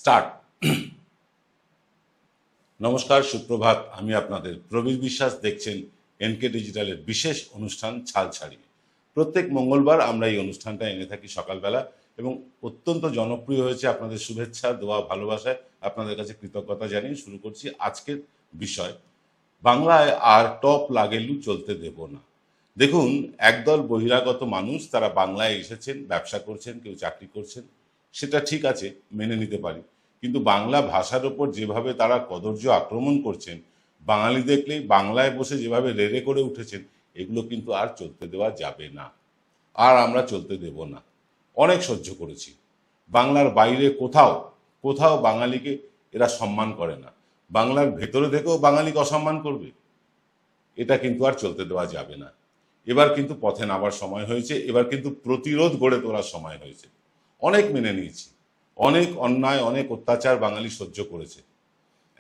Start. নমস্কার, সুপ্রভাত। আমি আপনাদের প্রবীর বিশ্বাস। দেখছেন এনকে ডিজিটালের বিশেষ অনুষ্ঠান ছাল ছাড়িয়ে। প্রত্যেক মঙ্গলবার আমরা এই অনুষ্ঠানটা এনে থাকি সকালবেলা, এবং অত্যন্ত জনপ্রিয় হয়েছে। আপনাদের শুভেচ্ছা, দোয়া, ভালোবাসায় আপনাদের কাছে কৃতজ্ঞতা জানিয়ে শুরু করছি আজকের বিষয়। বাংলায় আর টপ লাগেলু চলতে দেব না। দেখুন, একদল বহিরাগত মানুষ তারা বাংলায় এসেছেন, ব্যবসা করছেন, কেউ চাকরি করছেন, সেটা ঠিক আছে, মেনে নিতে পারি। কিন্তু বাংলা ভাষার ওপর যেভাবে তারা কদর্য আক্রমণ করছেন, বাঙালি দেখলেই বাংলায় বসে যেভাবে রেড়ে করে উঠেছেন, এগুলো কিন্তু আর চলতে দেওয়া যাবে না। আর আমরা চলতে দেব না। অনেক সহ্য করেছি। বাংলার বাইরে কোথাও কোথাও বাঙালিকে এরা সম্মান করে না। বাংলার ভেতরে থেকেও বাঙালিকে অসম্মান করবে, এটা কিন্তু আর চলতে দেওয়া যাবে না। এবার কিন্তু পথে নামার সময় হয়েছে। এবার কিন্তু প্রতিরোধ গড়ে তোলার সময় হয়েছে। অনেক মেনে নিয়েছি, অনেক অন্যায়, অনেক অত্যাচার বাঙালি সহ্য করেছে।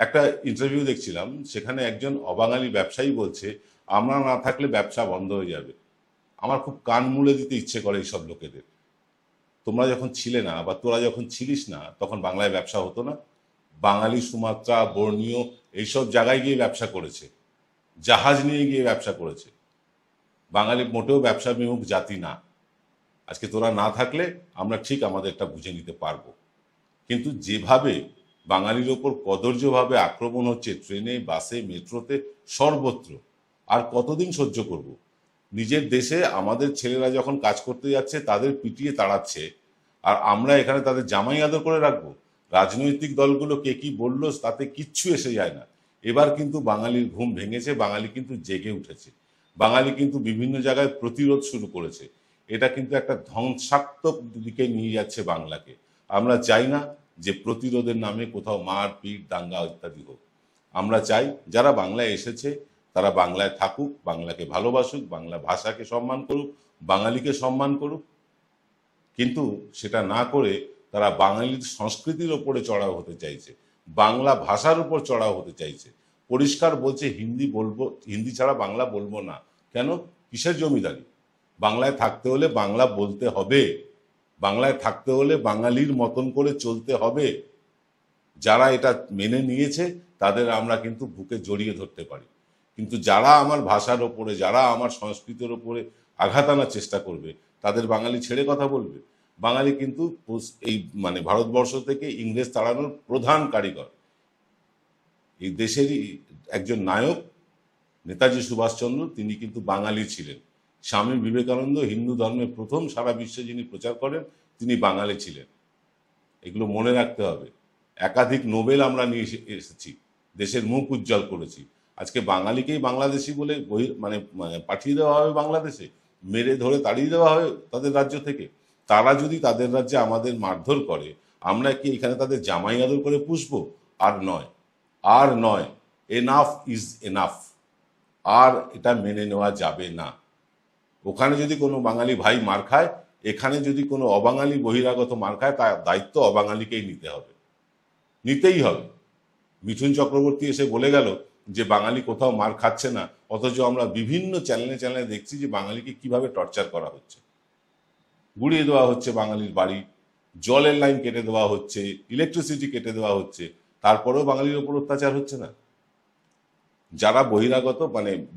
একটা ইন্টারভিউ দেখছিলাম, সেখানে একজন অবাঙালি ব্যবসায়ী বলছে, আমরা না থাকলে ব্যবসা বন্ধ হয়ে যাবে। আমার খুব কান মুলে দিতে ইচ্ছে করে এইসব লোকেদের। তোমরা যখন ছিলে না, বা তোরা যখন ছিলিস না, তখন বাংলায় ব্যবসা হতো না? বাঙালি সুমাত্রা, বর্ণীয় এইসব জায়গায় গিয়ে ব্যবসা করেছে, জাহাজ নিয়ে গিয়ে ব্যবসা করেছে। বাঙালি মোটেও ব্যবসা বিমুখ জাতি না। আজকে তোরা না থাকলে আমরা ঠিক আমাদেরটা বুঝে নিতে পারবো। কিন্তু যেভাবে বাঙালির ওপর কদর্যভাবে আক্রমণ হচ্ছে, ট্রেনে, বাসে, মেট্রোতে, সর্বত্র, আর কতদিন সহ্য করব? নিজের দেশে আমাদের ছেলেরা যখন কাজ করতে যাচ্ছে তাদের পিটিয়ে তাড়াচ্ছে, আর আমরা এখানে তাদের জামাই আদর করে রাখবো? রাজনৈতিক দলগুলো কে কি বললো তাতে কিচ্ছু এসে যায় না। এবার কিন্তু বাঙালির ঘুম ভেঙেছে, বাঙালি কিন্তু জেগে উঠেছে। বাঙালি কিন্তু বিভিন্ন জায়গায় প্রতিরোধ শুরু করেছে। এটা কিন্তু একটা ধ্বংসাত্মক দিকে নিয়ে যাচ্ছে বাংলাকে। আমরা চাই না যে প্রতিরোধের নামে কোথাও মার পিট, দাঙ্গা ইত্যাদি হোক। আমরা চাই যারা বাংলায় এসেছে তারা বাংলায় থাকুক, বাংলাকে ভালোবাসুক, বাংলা ভাষাকে সম্মান করুক, বাঙালিকে সম্মান করুক। কিন্তু সেটা না করে তারা বাঙালির সংস্কৃতির ওপরে চড়াও হতে চাইছে, বাংলা ভাষার উপর চড়াও হতে চাইছে। পরিষ্কার বলছে হিন্দি বলবো, হিন্দি ছাড়া বাংলা বলবো না। কেন? কিসের জমিদারি? বাংলায় থাকতে হলে বাংলা বলতে হবে, বাংলায় থাকতে হলে বাঙালির মতন করে চলতে হবে। যারা এটা মেনে নিয়েছে তাদের আমরা কিন্তু বুকে জড়িয়ে ধরতে পারি। কিন্তু যারা আমার ভাষার ওপরে, যারা আমার সংস্কৃতির ওপরে আঘাত আনার চেষ্টা করবে, তাদের বাঙালি ছেড়ে কথা বলবে? বাঙালি কিন্তু এই ভারতবর্ষ থেকে ইংরেজ তাড়ানোর প্রধান কারিগর। এই দেশেরই একজন নায়ক নেতাজি সুভাষচন্দ্র, তিনি কিন্তু বাঙালি ছিলেন। স্বামী বিবেকানন্দ হিন্দু ধর্মের প্রথম সারা বিশ্বে যিনি প্রচার করেন, তিনি বাঙালি ছিলেন। এগুলো মনে রাখতে হবে। একাধিক নোবেল আমরা নিয়ে এসেছি, দেশের মুখ উজ্জ্বল করেছি। আজকে বাঙালিকেই বাংলাদেশি বলে পাঠিয়ে দেওয়া হবে বাংলাদেশে, মেরে ধরে তাড়িয়ে দেওয়া হবে তাদের রাজ্য থেকে। তারা যদি তাদের রাজ্যে আমাদের মারধর করে, আমরা কি এখানে তাদের জামাই আদর করে পুষবো? আর নয়, আর নয়। Enough is enough. আর এটা মেনে নেওয়া যাবে না। ওখানে যদি কোনো বাঙালি ভাই মার খায়, এখানে যদি কোনো অবাঙালি বহিরাগত মার খায়, তার দায়িত্ব অবাঙালিকেই নিতে হবে, নিতেই হবে। মিঠুন চক্রবর্তী এসে বলে গেল যে বাঙালি কোথাও মার খাচ্ছে না, অথচ আমরা বিভিন্ন চ্যানেলে চ্যানেলে দেখছি যে বাঙালিকে কিভাবে টর্চার করা হচ্ছে। গুড়িয়ে দেওয়া হচ্ছে বাঙালির বাড়ি, জলের লাইন কেটে দেওয়া হচ্ছে, ইলেকট্রিসিটি কেটে দেওয়া হচ্ছে, তারপরেও বাঙালির ওপর অত্যাচার হচ্ছে না? যারা বহিরাগত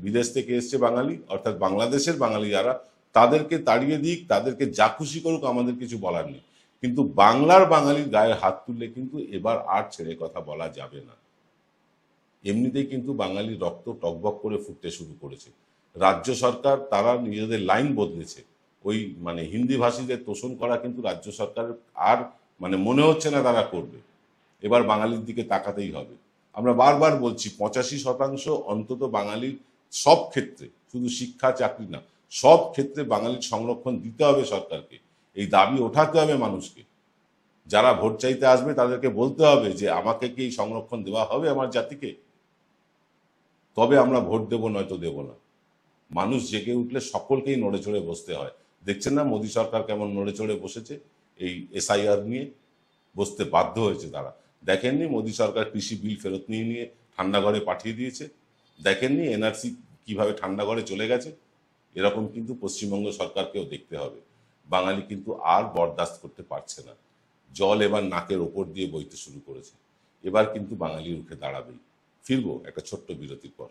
বিদেশ থেকে এসছে বাঙালি, অর্থাৎ বাংলাদেশের বাঙালি যারা, তাদেরকে তাড়িয়ে দিক, তাদেরকে যা খুশি করুক, আমাদের কিছু বলার নেই। কিন্তু বাংলার বাঙালির গায়ে হাত তুললে কিন্তু এবার আর ছেড়ে কথা বলা যাবে না। এমনিতেই কিন্তু বাঙালির রক্ত টকবক করে ফুটতে শুরু করেছে। রাজ্য সরকার তারা নিজেদের লাইন বদলেছে। ওই হিন্দি ভাষীদের তোষণ করা কিন্তু রাজ্য সরকারের আর মনে হচ্ছে না তারা করবে। এবার বাঙালির দিকে তাকাতেই হবে। আমরা বারবার বলছি, 85% অন্তত বাঙালির সব ক্ষেত্রে, শুধু শিক্ষা চাকরি না, সব ক্ষেত্রে বাঙালির সংরক্ষণ দিতে হবে সরকারকে। এই দাবি ওঠাতে হবে মানুষকে। যারা ভোট চাইতে আসবে তাদেরকে বলতে হবে যে আমাকে কি এই সংরক্ষণ দেওয়া হবে আমার জাতিকে? তবে আমরা ভোট দেবো, নয়তো দেব না। মানুষ জেগে উঠলে সকলকেই নড়ে চড়ে বসতে হয়। দেখছেন না মোদী সরকার কেমন নড়ে চড়ে বসেছে? এই এসআইআর নিয়ে বসতে বাধ্য হয়েছে তারা। দেখেননি মোদী সরকার কৃষি বিল ফেরত নিয়ে নিয়ে ঠান্ডা ঘরে পাঠিয়ে দিয়েছে? দেখেননি এনআরসি কিভাবে ঠান্ডা ঘরে চলে গেছে? এরকম কিন্তু পশ্চিমবঙ্গ সরকারকেও দেখতে হবে। বাঙালি কিন্তু আর বরদাস্ত করতে পারছে না। জল এবার নাকের ওপর দিয়ে বইতে শুরু করেছে। এবার কিন্তু বাঙালি রুখে দাঁড়াবেই। ফিরবো একটা ছোট্ট বিরতির পর।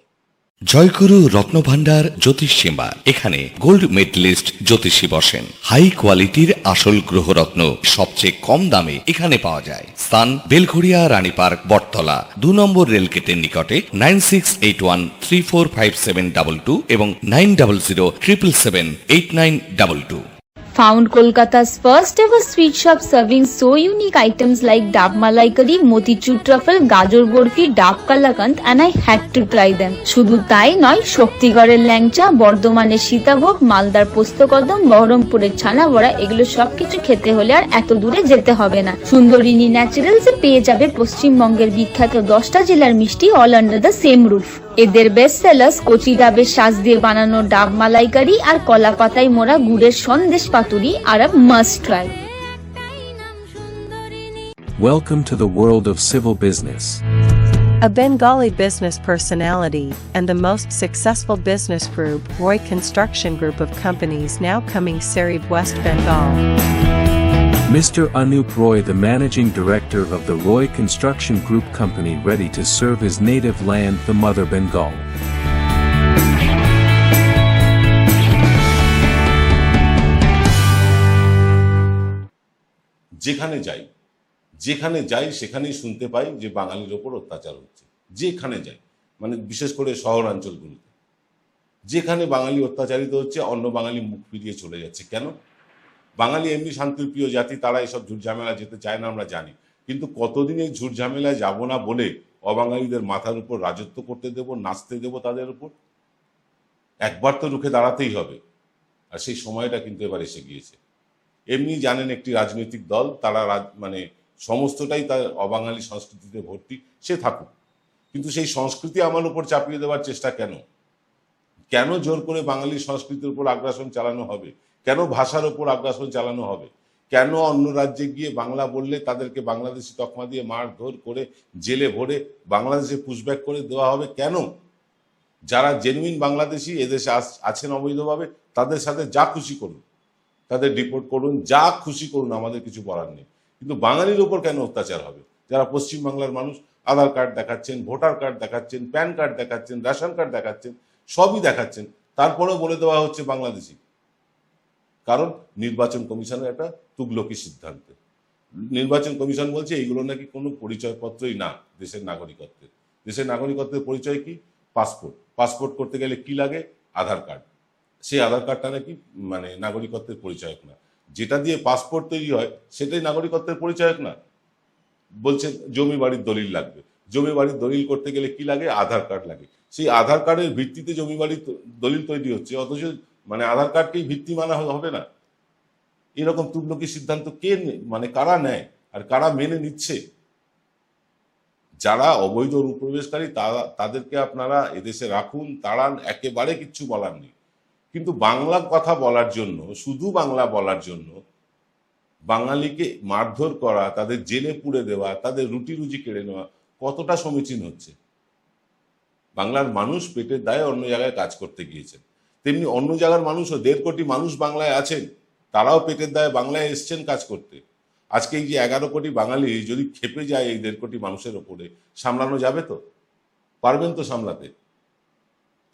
জয়গুরু রত্নভান্ডার জ্যোতিষ সেবা। এখানে গোল্ড মেডেলিস্ট জ্যোতিষী বসেন। হাই কোয়ালিটির আসল গ্রহরত্ন সবচেয়ে কম দামে এখানে পাওয়া যায়। স্থান বেলঘড়িয়া রানী পার্ক, বটতলা, 2 নম্বর রেলগেটের নিকটে। 9681345722 এবং 9007778922। Found Kolkata's first ever sweet shop serving so unique items like Dab Malai Curry, Motichur Truffle, Gajor Borfi, Dab Kalakand, and I had to try them. শুধু তাই নয়, শক্তিগড়ের ল্যাংচা, বর্ধমানের সীতাভোগ, মালদার পোস্তকদম, বহরমপুরের ছানা বড়া, এগুলো সবকিছু খেতে হলে আর এত দূরে যেতে হবে না। সুন্দরিনী ন্যাচারালসে পেয়ে যাবে পশ্চিমবঙ্গের বিখ্যাত 10টা জেলার মিষ্টি all under the same roof. এদের বেস্ট সেলার্স কচি ডাবের শাঁস দিয়ে বানানো ডাব মালাইকারি আর কলা পাতায় মোড়া গুড়ের সন্দেশ পাতুরি আর must try. Welcome to the world of civil business. A Bengali business personality and the most successful business group, Roy Construction Group of companies now coming Sarib, West Bengal. Mr. Anup Roy, the managing director of the Roy Construction Group company, ready to serve his native land, the mother Bengal. যেখানে যাই সেখানেই শুনতে পাই যে বাঙালির ওপর অত্যাচার হচ্ছে। যেখানে যাই, মানে বিশেষ করে শহরাঞ্চলগুলোতে, যেখানে বাঙালি অত্যাচারিত হচ্ছে, অন্য বাঙালি মুখ ফিরিয়ে চলে যাচ্ছে। কেন? বাঙালি এমনি শান্তিপ্রিয় জাতি, তারা এসব ঝুটঝামেলা যেতে চায় না, আমরা জানি। কিন্তু কতদিন এই ঝুটঝামেলায় যাব না বলে অবাঙালিদের মাথার উপর রাজত্ব করতে দেব, নাচতে দেব তাদের উপর? একবার তো রুখে দাঁড়াতেই হবে। আর সেই সময়টা কিন্তু এবার এসে গিয়েছে। এমনি জানেন, একটি রাজনৈতিক দল, তারা মানে সমস্তটাই তার অবাঙালি সংস্কৃতিতে ভর্তি, সে থাকুক, কিন্তু সেই সংস্কৃতি আমার উপর চাপিয়ে দেওয়ার চেষ্টা কেন? কেন জোর করে বাঙালি সংস্কৃতির উপর আগ্রাসন চালানো হবে? কেন ভাষার উপর আগ্রাসন চালানো হবে? কেন অন্য রাজ্যে গিয়ে বাংলা বললে তাদেরকে বাংলাদেশি তকমা দিয়ে মারধর করে জেলে ভরে বাংলাদেশে পুশব্যাক করে দেওয়া হবে? কেন? যারা জেনুইন বাংলাদেশি এদেশে আছেন অবৈধভাবে, তাদের সাথে যা খুশি করুন, তাদের ডিপোর্ট করুন, যা খুশি করুন, আমাদের কিছু বলার নেই। কিন্তু বাঙালির উপর কেন অত্যাচার হবে? যারা পশ্চিমবাংলার মানুষ, আধার কার্ড দেখাচ্ছেন, ভোটার কার্ড দেখাচ্ছেন, প্যান কার্ড দেখাচ্ছেন, রেশন কার্ড দেখাচ্ছেন, সবই দেখাচ্ছেন, তারপরেও বলে দেওয়া হচ্ছে বাংলাদেশি। কারণ নির্বাচন কমিশনের একটা তুগলকি সিদ্ধান্ত। নির্বাচন কমিশন বলছে এইগুলো নাকি কোনো পরিচয়পত্রই না দেশের নাগরিকত্বের। দেশের নাগরিকত্বের পরিচয় কি? পাসপোর্ট। পাসপোর্ট করতে গেলে কি লাগে? আধার কার্ড। সেই আধার কার্ডটা নাকি মানে নাগরিকত্বের পরিচয়ক না। যেটা দিয়ে পাসপোর্ট তৈরি হয় সেটাই নাগরিকত্বের পরিচয়ক না। বলছে জমি বাড়ির দলিল লাগবে। জমি বাড়ির দলিল করতে গেলে কি লাগে? আধার কার্ড লাগে। সেই আধার কার্ডের ভিত্তিতে জমি বাড়ির দলিল তৈরি হচ্ছে, অথচ মানে আধার কার্ডকেই ভিত্তি মানা হবে না। এরকম তুগলকি সিদ্ধান্ত কে মানে কারা নেয় আর কারা মেনে নিচ্ছে? যারা অবৈধ অনুপ্রবেশকারী তাদেরকে আপনারা এদেশে রাখুন, তাড়ান, একেবারে কিচ্ছু বলার নেই। কিন্তু বাংলা কথা বলার জন্য, শুধু বাংলা বলার জন্য বাঙালিকে মারধর করা, তাদের জেলে পুড়ে দেওয়া, তাদের রুটি রুজি কেড়ে নেওয়া কতটা সমীচীন হচ্ছে? বাংলার মানুষ পেটের দায়ে অন্য জায়গায় কাজ করতে গিয়েছেন, তেমনি অন্য জায়গার মানুষও 1.5 কোটি মানুষ বাংলায় আছেন, তারাও পেটের দায়ে বাংলায় এসছেন কাজ করতে। আজকে এই যে 11 কোটি বাঙালি যদি খেপে যায় এই 1.5 কোটি মানুষের ওপরে, সামলানো যাবে তো? পারবেন তো সামলাতে?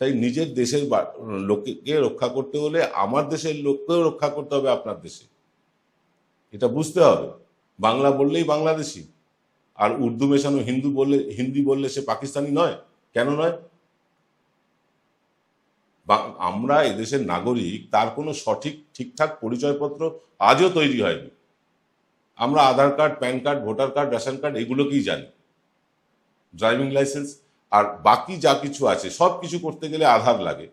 তাই নিজের দেশের লোককে রক্ষা করতে হলে আমার দেশের লোককেও রক্ষা করতে হবে আপনার দেশে। এটা বুঝতে হবে। বাংলা বললেই বাংলাদেশি, আর উর্দু মেশানো হিন্দি বললে সে পাকিস্তানি নয়। কেন নয়? আমরা এদেশের নাগরিক, তার কোনো সঠিক ঠিকঠাক পরিচয়পত্র আজও তৈরি হয়নি। আমরা Aadhaar card, PAN card, voter card, ration card এগুলোকেই জানি, ড্রাইভিং লাইসেন্স, আর বাকি যা কিছু আছে সব কিছু করতে গেলে আধার লাগে।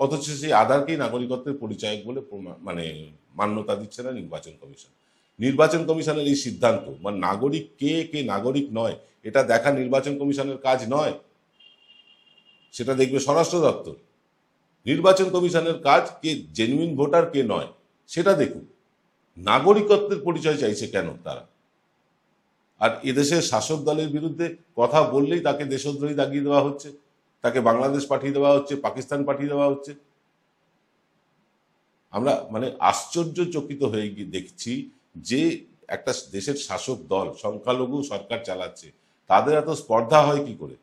অথচ সেই আধারকেই নাগরিকত্বের পরিচয়ক বলে মানে মান্যতা দিচ্ছে না নির্বাচন কমিশন। নির্বাচন কমিশনের এই সিদ্ধান্ত, মানে নাগরিক কে কে নাগরিক নয় এটা দেখা নির্বাচন কমিশনের কাজ নয়, সেটা দেখবে স্বরাষ্ট্র দপ্তর। নির্বাচন কমিশনের কাজ কে জেনুইন ভোটার কে নয় সেটা দেখুন। নাগরিকত্বের পরিচয় চাইছে কেন তারা? আর এদেশের শাসক দলের বিরুদ্ধে কথা বললেই তাকে দেশদ্রোহী দাগিয়ে দেওয়া হচ্ছে, তাকে বাংলাদেশ পাঠিয়ে দেওয়া হচ্ছে, পাকিস্তান পাঠিয়ে দেওয়া হচ্ছে। আমরা মানে আশ্চর্যচকিত হয়ে গিয়ে দেখছি যে একটা দেশের শাসক দল সংখ্যালঘু সরকার চালাচ্ছে, তাদের এত স্পর্ধা হয় কি করে?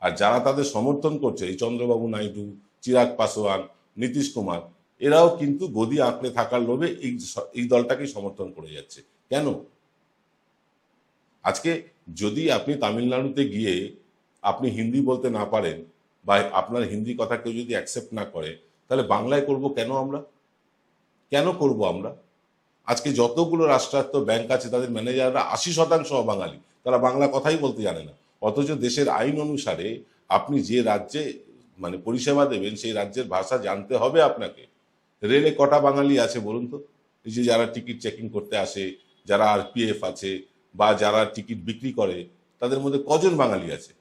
আর যারা তাদের সমর্থন করছে, এই চন্দ্রবাবু নাইডু, চিরাগ পাসোয়ান, নীতিশ কুমার, এরাও কিন্তু গদি আঁকড়ে থাকার লোভে এই দলটাকেই সমর্থন করে যাচ্ছে। কেন? আজকে যদি আপনি তামিলনাড়ুতে গিয়ে আপনি হিন্দি বলতে না পারেন, বা আপনার হিন্দি কথা কেউ যদি অ্যাকসেপ্ট না করে, তাহলে বাংলায় করব কেন আমরা? কেন করব আমরা? আজকে যতগুলো রাষ্ট্রায়ত্ত ব্যাংক আছে তাদের ম্যানেজাররা 80% অবাঙালি, তারা বাংলা কথাই বলতে জানে না। অথচ দেশের আইন অনুসারে আপনি যে রাজ্যে মানে পরিষেবা দেবেন সেই রাজ্যের ভাষা জানতে হবে আপনাকে। রেলে কটা বাঙালি আছে বলুন তো? এই যে যারা টিকিট চেকিং করতে আসে, যারা আরপিএফ আছে, বা যারা টিকিট বিক্রি করে, তাদের মধ্যে কজন বাঙালি আছে?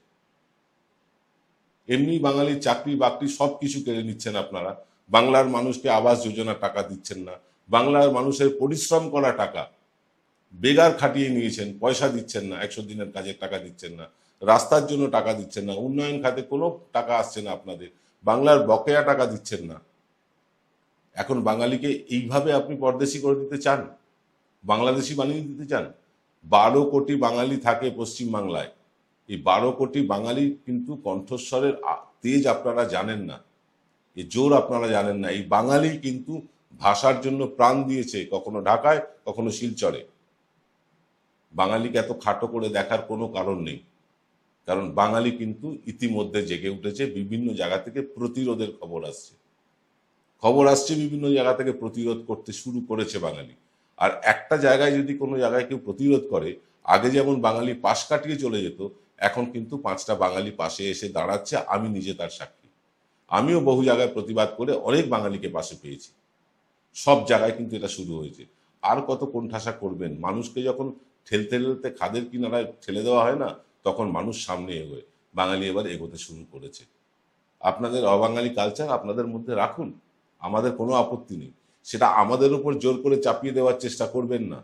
এমনি বাঙালির চাকরি বাকরি সব কিছু কেড়ে নিচ্ছেন আপনারা। বাংলার মানুষকে আবাস যোজনার টাকা দিচ্ছেন না, বাংলার মানুষের পরিশ্রম করা টাকা বেগার খাটিয়ে নিয়েছেন, পয়সা দিচ্ছেন না, 100 দিনের কাজের টাকা দিচ্ছেন না, রাস্তার জন্য টাকা দিচ্ছেন না, উন্নয়ন খাতে কোনো টাকা আসছে না আপনাদের, বাংলার বকেয়া টাকা দিচ্ছেন না। এখন বাঙালিকে এইভাবে আপনি পরদেশি করে দিতে চান, বাংলাদেশি বানিয়ে দিতে চান? 12 কোটি বাঙালি থাকে পশ্চিম বাংলায়। এই 12 কোটি বাঙালির কিন্তু কণ্ঠস্বরের তেজ আপনারা জানেন না, এই জোর আপনারা জানেন না। এই বাঙালি কিন্তু ভাষার জন্য প্রাণ দিয়েছে, কখনো ঢাকায়, কখনো শিলচরে। বাঙালিকে এত খাটো করে দেখার কোনো কারণ নেই, কারণ বাঙালি কিন্তু ইতিমধ্যে জেগে উঠেছে। বিভিন্ন জায়গা থেকে প্রতিরোধের খবর আসছে, বিভিন্ন জায়গা থেকে প্রতিরোধ করতে শুরু করেছে বাঙালি। আর একটা জায়গায় যদি কোনো জায়গায় কেউ প্রতিরোধ করে, আগে যেমন বাঙালি পাশ কাটিয়ে চলে যেত, এখন কিন্তু 5টা বাঙালি পাশে এসে দাঁড়াচ্ছে। আমি নিজে তার সাক্ষী। আমিও বহু জায়গায় প্রতিবাদ করে অনেক বাঙালিকে পাশে পেয়েছি। সব জায়গায় কিন্তু এটা শুরু হয়েছে। আর কত কোণঠাসা করবেন? মানুষকে যখন ঠেলতে ঠেলতে খাদের কিনারায় ঠেলে দেওয়া হয় না, তখন মানুষ সামনে এগোয়। বাঙালি এবার এগোতে শুরু করেছে। আপনাদের অবাঙালি কালচার আপনাদের মধ্যে রাখুন, আমাদের কোনো আপত্তি নেই। সেটা আমাদের উপর জোর করে চাপিয়ে দেওয়ার চেষ্টা করবেন না,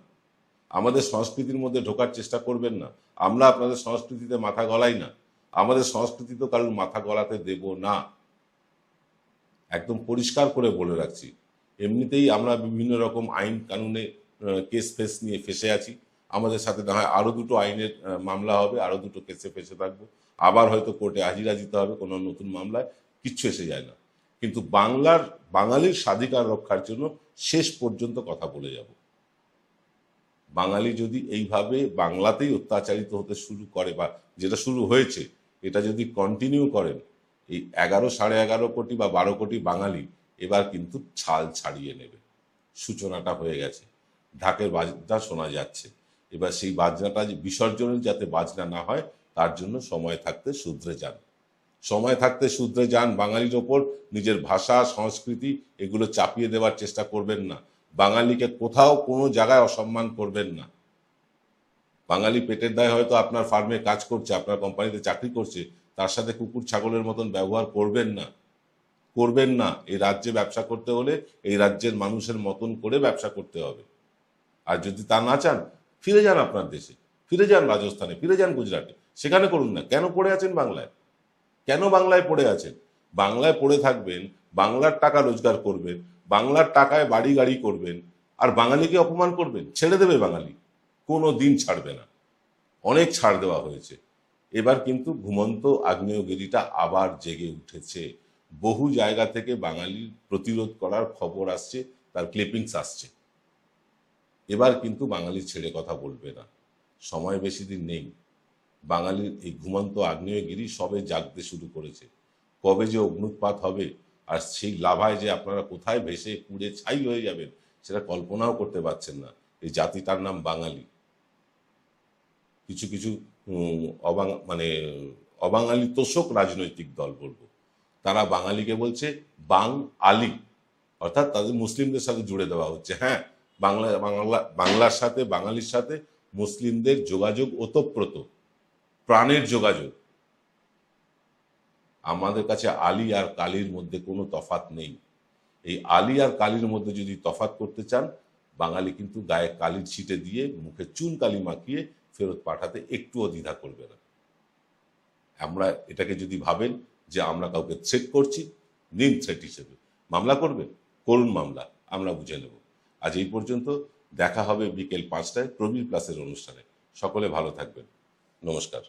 আমাদের সংস্কৃতির মধ্যে ঢোকার চেষ্টা করবেন না। আমরা আপনাদের সংস্কৃতিতে মাথা গলাই না, আমাদের সংস্কৃতি তো কারোর মাথা গলাতে দেব না, একদম পরিষ্কার করে বলে রাখছি। এমনিতেই আমরা বিভিন্ন রকম আইন কানুনে কেস ফেস নিয়ে ফেসে আছি। আমাদের সাথে না হয় আরো 2টো আইনের মামলা হবে, আরো 2টো কেসে ফেসে থাকবো, আবার হয়তো কোর্টে হাজিরা দিতে হবে কোনো নতুন মামলায়। কিচ্ছু এসে যায় না, কিন্তু বাঙালির স্বাধিকার রক্ষার জন্য শেষ পর্যন্ত কথা বলে যাব। বাঙালি যদি এইভাবে বাংলাতেই অত্যাচারিত হতে শুরু করে, বা যেটা শুরু হয়েছে, এটা যদি কন্টিনিউ করেন, এই 11, 11.5 কোটি বা 12 কোটি বাঙালি এবার কিন্তু ছাল ছাড়িয়ে নেবে। সূচনাটা হয়ে গেছে, ঢাকের বাজনা শোনা যাচ্ছে। এবার সেই বাজনাটা বিসর্জনের যাতে বাজনা না হয়, তার জন্য সময় থাকতে শুধরে যান, সময় থাকতে শুধরে যান। বাঙালির ওপর নিজের ভাষা সংস্কৃতি এগুলো চাপিয়ে দেওয়ার চেষ্টা করবেন না। বাঙালিকে কোথাও কোনো জায়গায় অসম্মান করবেন না। বাঙালি পেটের দায়ে হয়তো আপনার ফার্মে কাজ করছে, আপনার কোম্পানিতে চাকরি করছে, তার সাথে কুকুর ছাগলের মতন ব্যবহার করবেন না, করবেন না। এই রাজ্যে ব্যবসা করতে হলে এই রাজ্যের মানুষের মতন করে ব্যবসা করতে হবে। আর যদি তা না চান, ফিরে যান আপনার দেশে, ফিরে যান রাজস্থানে, ফিরে যান গুজরাটে, সেখানে করুন না। কেন পড়ে আছেন বাংলায়? কেন বাংলায় পড়ে আছেন? বাংলায় পড়ে থাকবেন, বাংলার টাকা রোজগার করবেন, বাংলার টাকায় বাড়ি গাড়ি করবেন, আর বাঙালিকে অপমান করবেন? ছেড়ে দেবে বাঙালি? কোনো দিন ছাড়বে না। অনেক ছাড় দেওয়া হয়েছে, এবার কিন্তু ঘুমন্ত আগ্নেয়গিরিটা আবার জেগে উঠেছে। বহু জায়গা থেকে বাঙালির প্রতিরোধ করার খবর আসছে, তার ক্লিপিংস আসছে। এবার কিন্তু বাঙালি ছেড়ে কথা বলবে না, সময় বেশি দিন নেই। বাঙালির এই ঘুমন্ত আগ্নেয়গিরি সবে জাগতে শুরু করেছে। কবে যে অগ্নুৎপাত হবে, আর সেই লাভায় যে আপনারা কোথায় ভেসে পুড়ে ছাই হয়ে যাবেন, সেটা কল্পনাও করতে পারছেন না। এই জাতিটার নাম বাঙালি। কিছু কিছু অবাঙালি তোষক রাজনৈতিক দল বলবো, তারা বাঙালিকে বলছে বাং আলি, অর্থাৎ তাদের মুসলিমদের সাথে জুড়ে দেওয়া হচ্ছে। হ্যাঁ, বাংলার সাথে বাঙালির সাথে মুসলিমদের যোগাযোগ ওতপ্রোত, প্রাণের যোগাযোগ। আমাদের কাছে আলী আর কালীর মধ্যে কোনো তফাৎ নেই। এই আলী আর কালীর মধ্যে যদি তফাৎ করতে চান, বাঙালি কিন্তু গায়ে কালির ছিটে দিয়ে মুখে চুন কালি মাখিয়ে ফেরত পাঠাতে একটুও দ্বিধা করবে না। আমরা এটাকে যদি ভাবেন যে আমরা কাউকে থ্রেট করছি, নিন থ্রেট হিসেবে। মামলা করবেন, করুন মামলা, আমরা বুঝে নেব। আজ এই পর্যন্ত। দেখা হবে বিকেল 5টায় প্রবীর প্লাসের অনুষ্ঠানে। সকলে ভালো থাকবেন। নমস্কার।